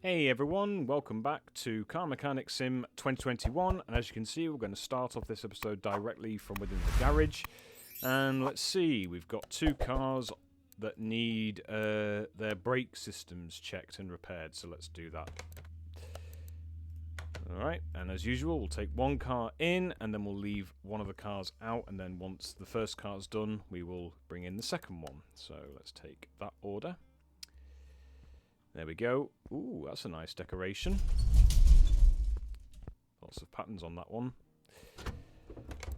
Hey everyone, welcome back to Car Mechanic Sim 2021, and as you can see we're going to start off this episode directly from within the garage. And let's see, we've got two cars that need their brake systems checked and repaired, so let's do that. Alright, and as usual we'll take one car in and then we'll leave one of the cars out, and then once the first car's done we will bring in the second one. So let's take that order. There we go. Ooh, that's a nice decoration. Lots of patterns on that one.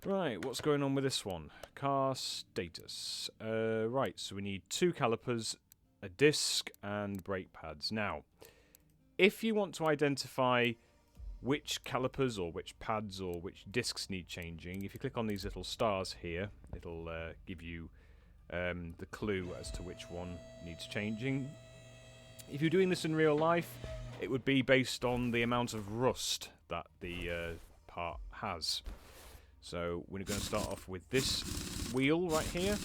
Right, what's going on with this one? Car status. Right, so we need two calipers, a disc, and brake pads. Now, if you want to identify which calipers or which pads or which discs need changing, if you click on these little stars here, it'll give you the clue as to which one needs changing. If you're doing this in real life, it would be based on the amount of rust that the part has. So we're going to start off with this wheel right here.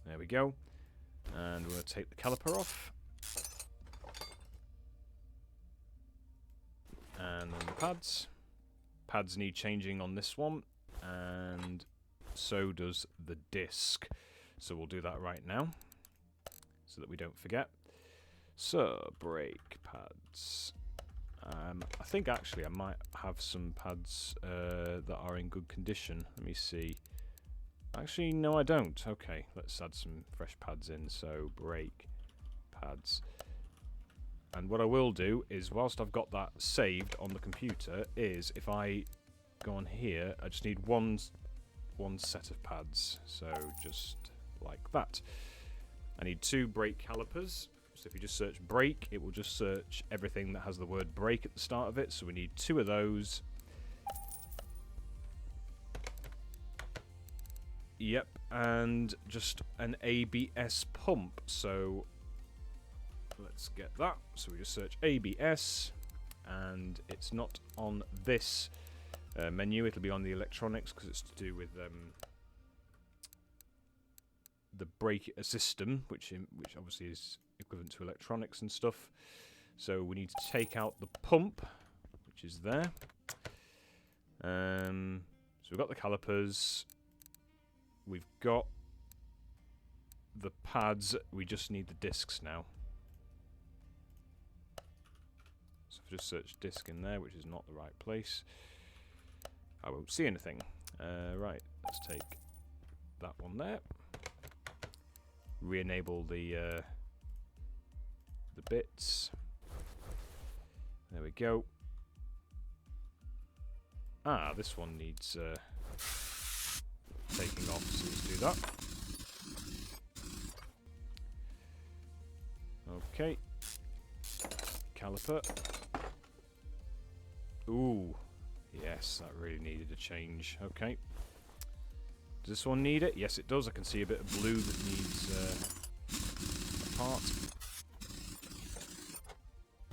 There we go. And we're going to take the caliper off. And then the pads. Pads need changing on this one. And so does the disc. So we'll do that right now, so that we don't forget. So, brake pads. I think actually I might have some pads that are in good condition. Let me see. Actually, no I don't. Okay, let's add some fresh pads in. So, brake pads. And what I will do is, whilst I've got that saved on the computer, is if I go on here, I just need one set of pads. So, just like that. I need two brake calipers, so if you just search brake, it will just search everything that has the word brake at the start of it, so we need two of those. Yep, and just an ABS pump, so let's get that. So we just search ABS, and it's not on this menu, it'll be on the electronics, because it's to do with the brake system, which obviously is equivalent to electronics and stuff. So we need to take out the pump, which is there. So we've got the calipers, we've got the pads, we just need the discs now. So if I just search disc in there, which is not the right place, I won't see anything. Right, let's take that one there. Re-enable the bits. There we go. Ah, this one needs taking off, so let's do that. Okay. Caliper. Ooh, yes, that really needed a change. Okay. Does this one need it? Yes, it does. I can see a bit of blue that needs a part.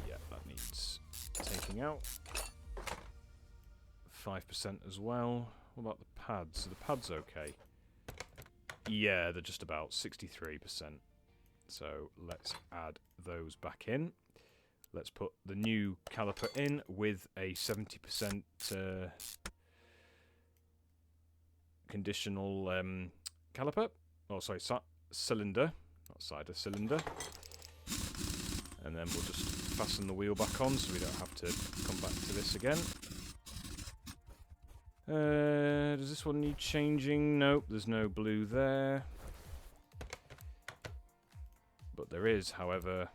Yeah, that needs taking out. 5% as well. What about the pads? Are the pads okay? Yeah, they're just about 63%. So let's add those back in. Let's put the new caliper in with a 70% conditional caliper. Oh, sorry, cylinder. Not cider, cylinder. And then we'll just fasten the wheel back on so we don't have to come back to this again. Does this one need changing? Nope, there's no blue there. But there is, however,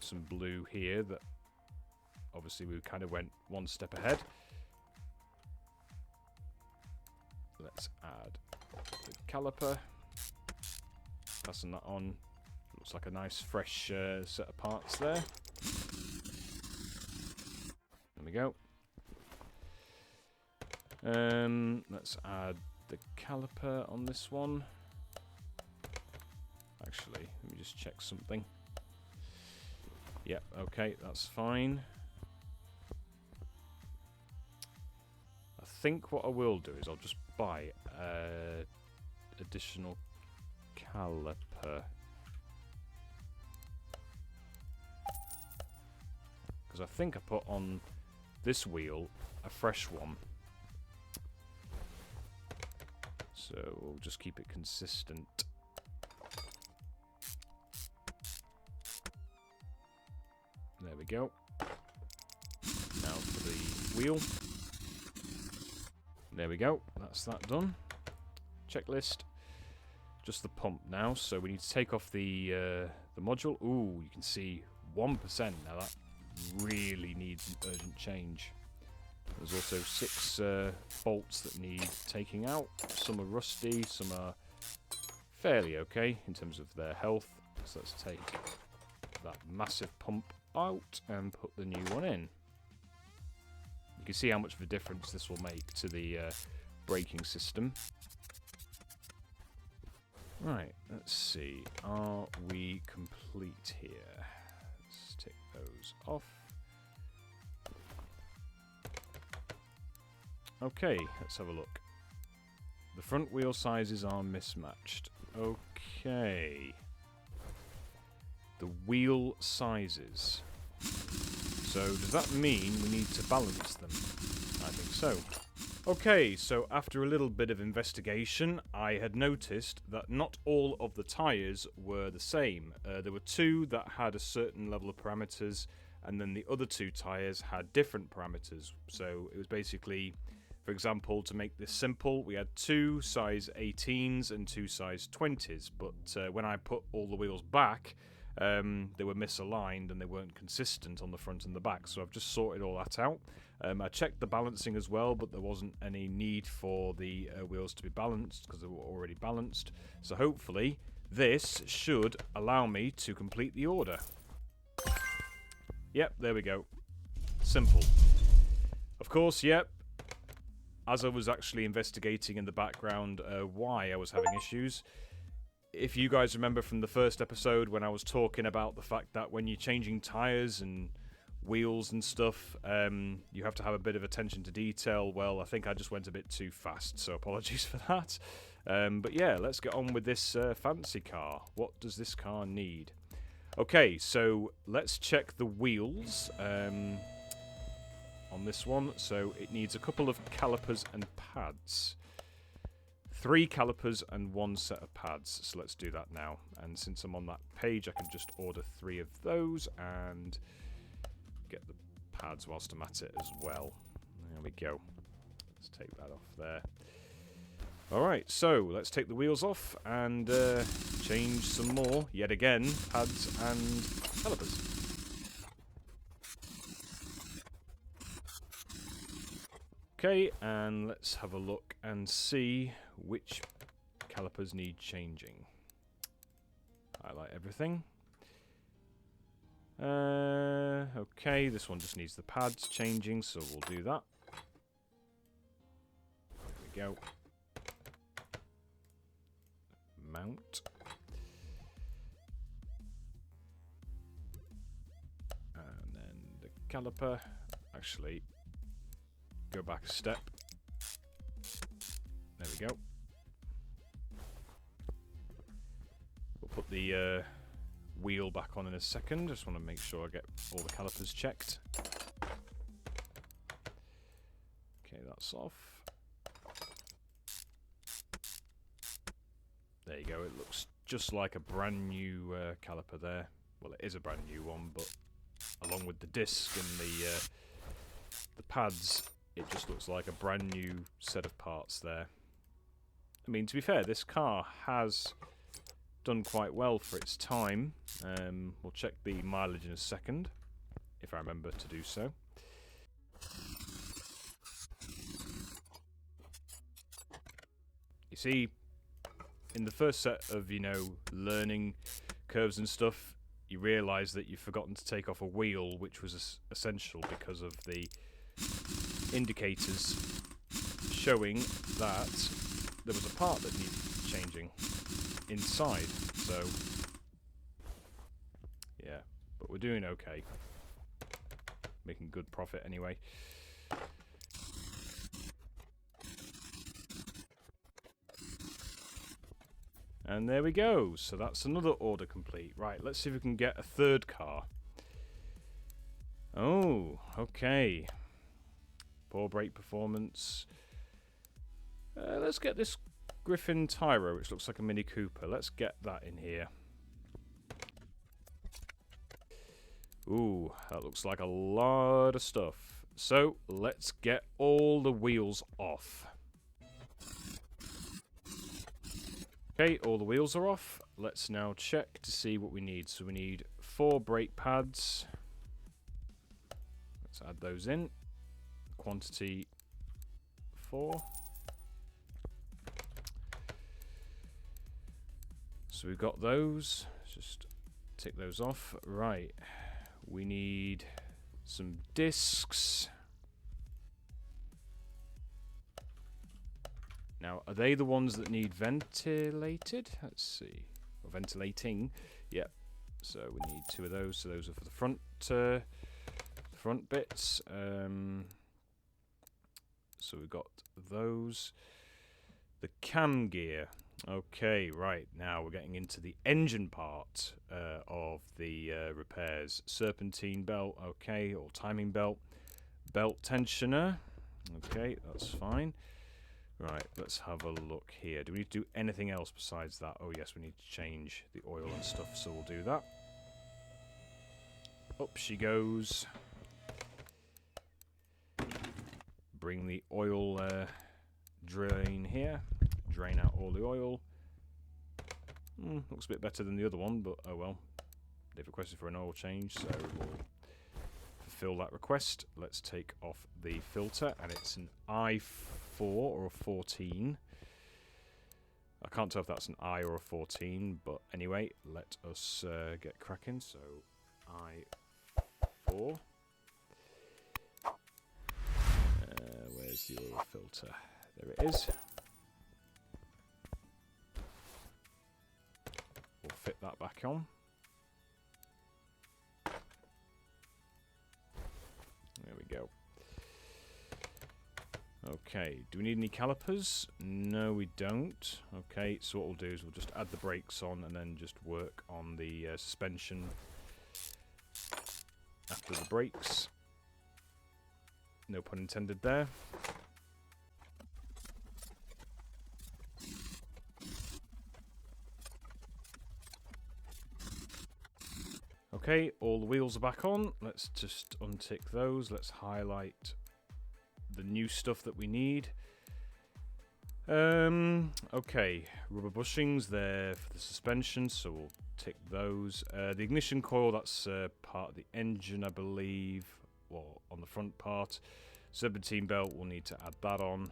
some blue here that obviously we kind of went one step ahead. Let's add the caliper. Fasten that on. Looks like a nice fresh set of parts there. There we go. Let's add the caliper on this one. Actually, let me just check something. Yep, okay, that's fine. I think what I will do is I'll just buy additional caliper. because I think I put on this wheel a fresh one. So we'll just keep it consistent. There we go. Now for the wheel. There we go. That's that done. Checklist. Just the pump now. So we need to take off the module. Ooh, you can see 1%. Now that really needs an urgent change. There's also 6 bolts that need taking out. Some are rusty, some are fairly okay in terms of their health. So let's take that massive pump out and put the new one in. You can see how much of a difference this will make to the braking system. Right, let's see. Are we complete here? Let's take those off. Okay, let's have a look. The front wheel sizes are mismatched. Okay. The wheel sizes. So does that mean we need to balance them? I think so. Okay, so after a little bit of investigation, I had noticed that not all of the tyres were the same. There were 2 that had a certain level of parameters, and then the other 2 tyres had different parameters. So it was basically, for example, to make this simple, we had 2 size 18s and 2 size 20s, but when I put all the wheels back, they were misaligned and they weren't consistent on the front and the back, so I've just sorted all that out. I checked the balancing as well, but there wasn't any need for the wheels to be balanced because they were already balanced. So hopefully this should allow me to complete the order. Yep, there we go. Simple. Of course, yep. As I was actually investigating in the background why I was having issues, if you guys remember from the first episode when I was talking about the fact that when you're changing tyres and wheels and stuff, you have to have a bit of attention to detail. Well, I think I just went a bit too fast, so apologies for that. But yeah, let's get on with this fancy car. What does this car need? Okay, so let's check the wheels on this one. So it needs a couple of calipers and pads. 3 calipers and 1 set of pads. So let's do that now. And since I'm on that page, I can just order 3 of those and get the pads whilst I'm at it as well. There we go. Let's take that off there. Alright, so let's take the wheels off and change some more, yet again, pads and calipers. Okay, and let's have a look and see which calipers need changing. Highlight everything. Okay, this one just needs the pads changing, so we'll do that. There we go. Mount. And then the caliper. Actually, go back a step. There we go. We'll put the wheel back on in a second. Just want to make sure I get all the calipers checked. Okay, that's off. There you go. It looks just like a brand new caliper there. Well, it is a brand new one, but along with the disc and the pads, it just looks like a brand new set of parts there. I mean, to be fair, this car has done quite well for its time. We'll check the mileage in a second, if I remember to do so. You see, in the first set of, learning curves and stuff, you realise that you've forgotten to take off a wheel, which was essential because of the indicators showing that there was a part that needed changing inside. So, yeah, but we're doing okay. Making good profit anyway. And there we go. So that's another order complete. Right, let's see if we can get a third car. Oh, Okay. Poor brake performance. Let's get this Griffin Tyro, which looks like a Mini Cooper. Let's get that in here. Ooh, that looks like a lot of stuff. So, let's get all the wheels off. Okay, all the wheels are off. Let's now check to see what we need. So we need 4 brake pads. Let's add those in. Quantity 4. So we've got those. Let's just tick those off. Right. We need some discs. Now, are they the ones that need ventilated? Let's see. Or ventilating. Yep. So we need 2 of those. So those are for the front bits. So we've got those. The cam gear. Okay, right. Now we're getting into the engine part of the repairs. Serpentine belt. Okay, or timing belt. Belt tensioner. Okay, that's fine. Right, let's have a look here. Do we need to do anything else besides that? Oh yes, we need to change the oil and stuff, so we'll do that. Up she goes. Bring the oil drain here. Drain out all the oil. Looks a bit better than the other one, but oh well. They've requested for an oil change, so we'll fulfill that request. Let's take off the filter, and it's an I4 or a 14. I can't tell if that's an I or a 14, but anyway, let us get cracking. So I4. Where's the oil filter? There it is. We'll fit that back on. There we go. Okay, do we need any calipers? No, we don't. Okay, so what we'll do is we'll just add the brakes on and then just work on the suspension after the brakes. No pun intended there. Okay, all the wheels are back on. Let's just untick those. Let's highlight the new stuff that we need. Okay, rubber bushings there for the suspension, so we'll tick those. The ignition coil, that's part of the engine, I believe, or on the front part. Serpentine belt, we'll need to add that on.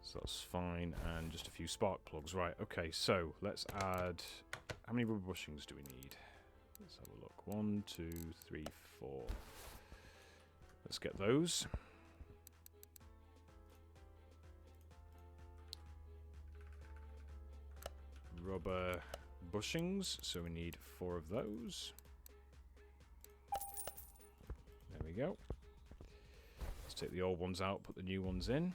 So that's fine, and just a few spark plugs. Right, okay, so let's add... How many rubber bushings do we need? Let's have a look. 1, 2, 3, 4. Let's get those. Rubber bushings, so we need 4 of those. There we go. Let's take the old ones out, put the new ones in.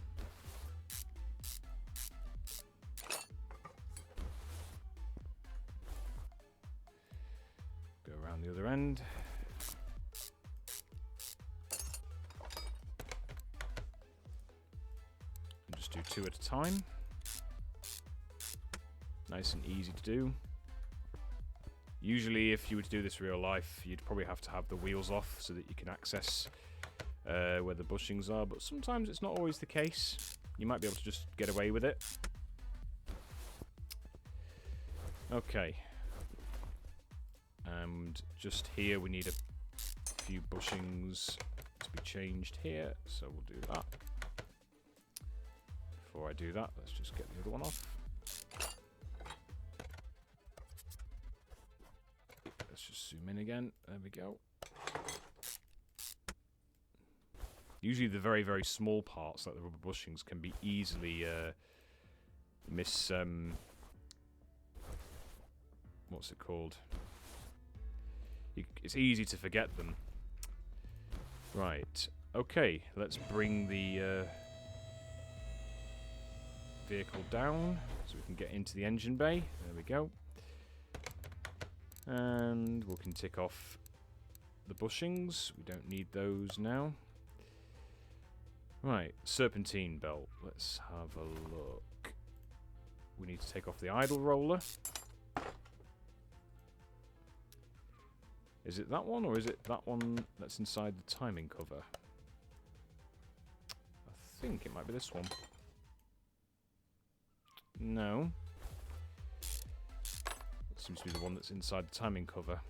Go around the other end. And just do 2 at a time. Nice and easy to do. Usually if you were to do this in real life, you'd probably have to have the wheels off so that you can access where the bushings are, but sometimes it's not always the case. You might be able to just get away with it. Okay. And just here we need a few bushings to be changed here, so we'll do that. Before I do that, let's just get the other one off. Let's just zoom in again. There we go. Usually the very, very small parts, like the rubber bushings, can be easily what's it called? It's easy to forget them. Right. Okay, let's bring the vehicle down so we can get into the engine bay. There we go. And we can tick off the bushings. We don't need those now. Right, serpentine belt. Let's have a look. We need to take off the idle roller. Is it that one, or is it that one that's inside the timing cover? I think it might be this one. No. It seems to be the one that's inside the timing cover.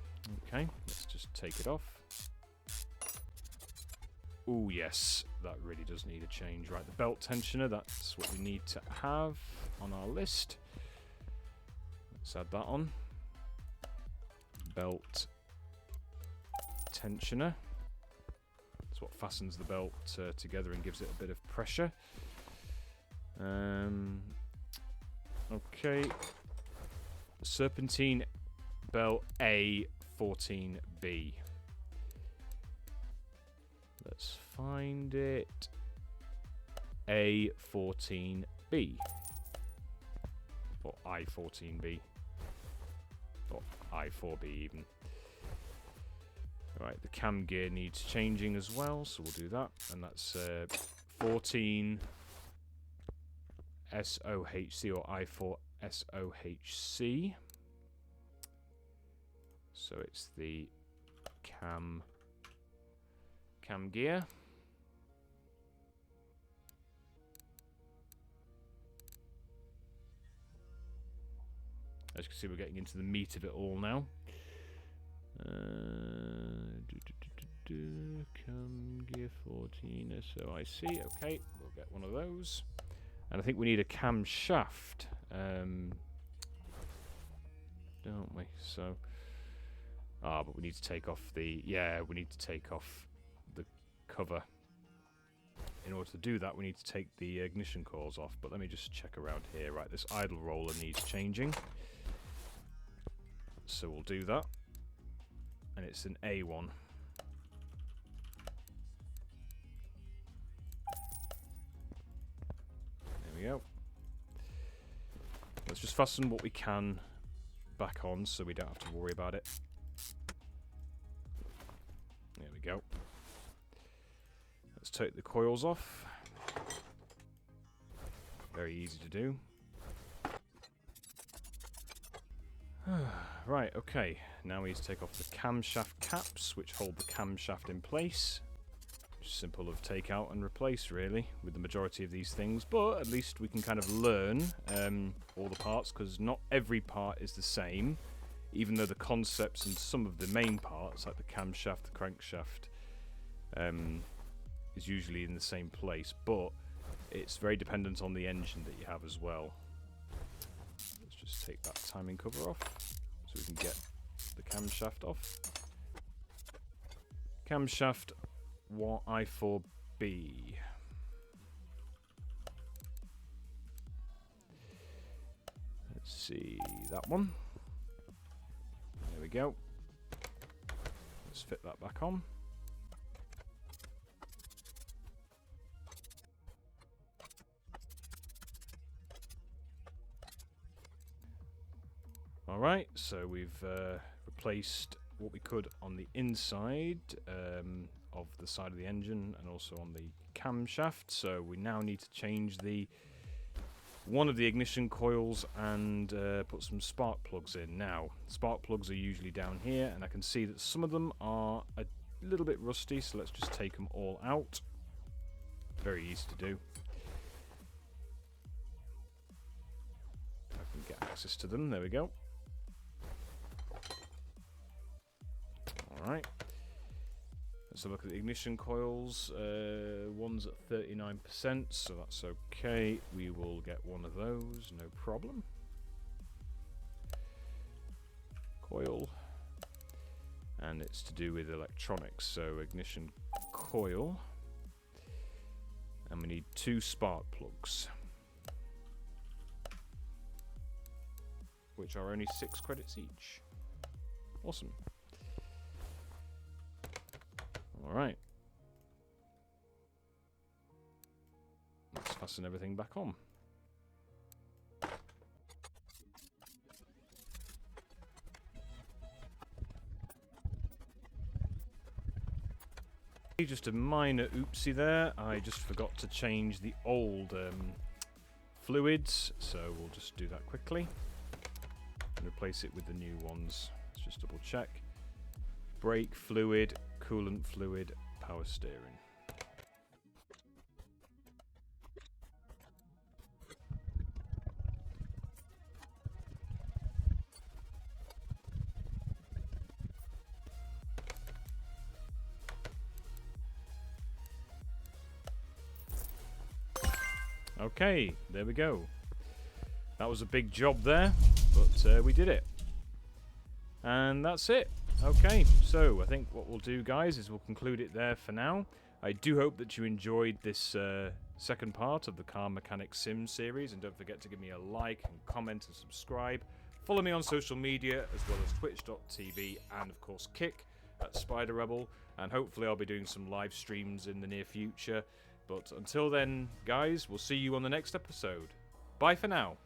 Okay, let's just take it off. Oh yes, that really does need a change. Right, the belt tensioner, that's what we need to have on our list. Let's add that on. Belt tensioner. That's what fastens the belt together and gives it a bit of pressure. Okay. Serpentine belt A14B. Let's find it. A14B. Or I14B. Or I4B even. Right, the cam gear needs changing as well, so we'll do that. And that's 14 SOHC or I4 SOHC. So it's the cam gear. As you can see, we're getting into the meat of it all now. Cam gear 14 SOIC. Okay, we'll get one of those. And I think we need a cam shaft, don't we? So, but we need to take off the, we need to take off the cover. In order to do that, we need to take the ignition coils off. But let me just check around here. Right, this idle roller needs changing. So we'll do that. And it's an A1. There we go. Let's just fasten what we can back on so we don't have to worry about it. There we go. Let's take the coils off. Very easy to do. Right, okay. Now we need to take off the camshaft caps, which hold the camshaft in place. Just simple of take out and replace, really, with the majority of these things. But at least we can kind of learn all the parts, because not every part is the same. Even though the concepts and some of the main parts, like the camshaft, the crankshaft, is usually in the same place. But it's very dependent on the engine that you have as well. Let's just take that timing cover off, so we can get the camshaft off. Camshaft I4B. Let's see, that one. There we go. Let's fit that back on. Alright, so we've replaced what we could on the inside of the side of the engine and also on the camshaft. So we now need to change one of the ignition coils and put some spark plugs in. Now, spark plugs are usually down here, and I can see that some of them are a little bit rusty, so let's just take them all out. Very easy to do. I can get access to them, there we go. Alright, let's have a look at the ignition coils. One's at 39%, so that's okay. We will get one of those, no problem. Coil. And it's to do with electronics, so ignition coil. And we need 2 spark plugs, which are only 6 credits each. Awesome. Alright. Let's fasten everything back on. Just a minor oopsie there. I just forgot to change the old fluids, so we'll just do that quickly and replace it with the new ones. Let's just double check. Brake fluid, coolant fluid, power steering. Okay, there we go. That was a big job there, but we did it. And that's it. Okay, so I think what we'll do, guys, is we'll conclude it there for now. I do hope that you enjoyed this second part of the Car Mechanic Sim series, and don't forget to give me a like and comment and subscribe. Follow me on social media, as well as twitch.tv and, of course, Kick at spiderrebel, and hopefully I'll be doing some live streams in the near future. But until then, guys, we'll see you on the next episode. Bye for now.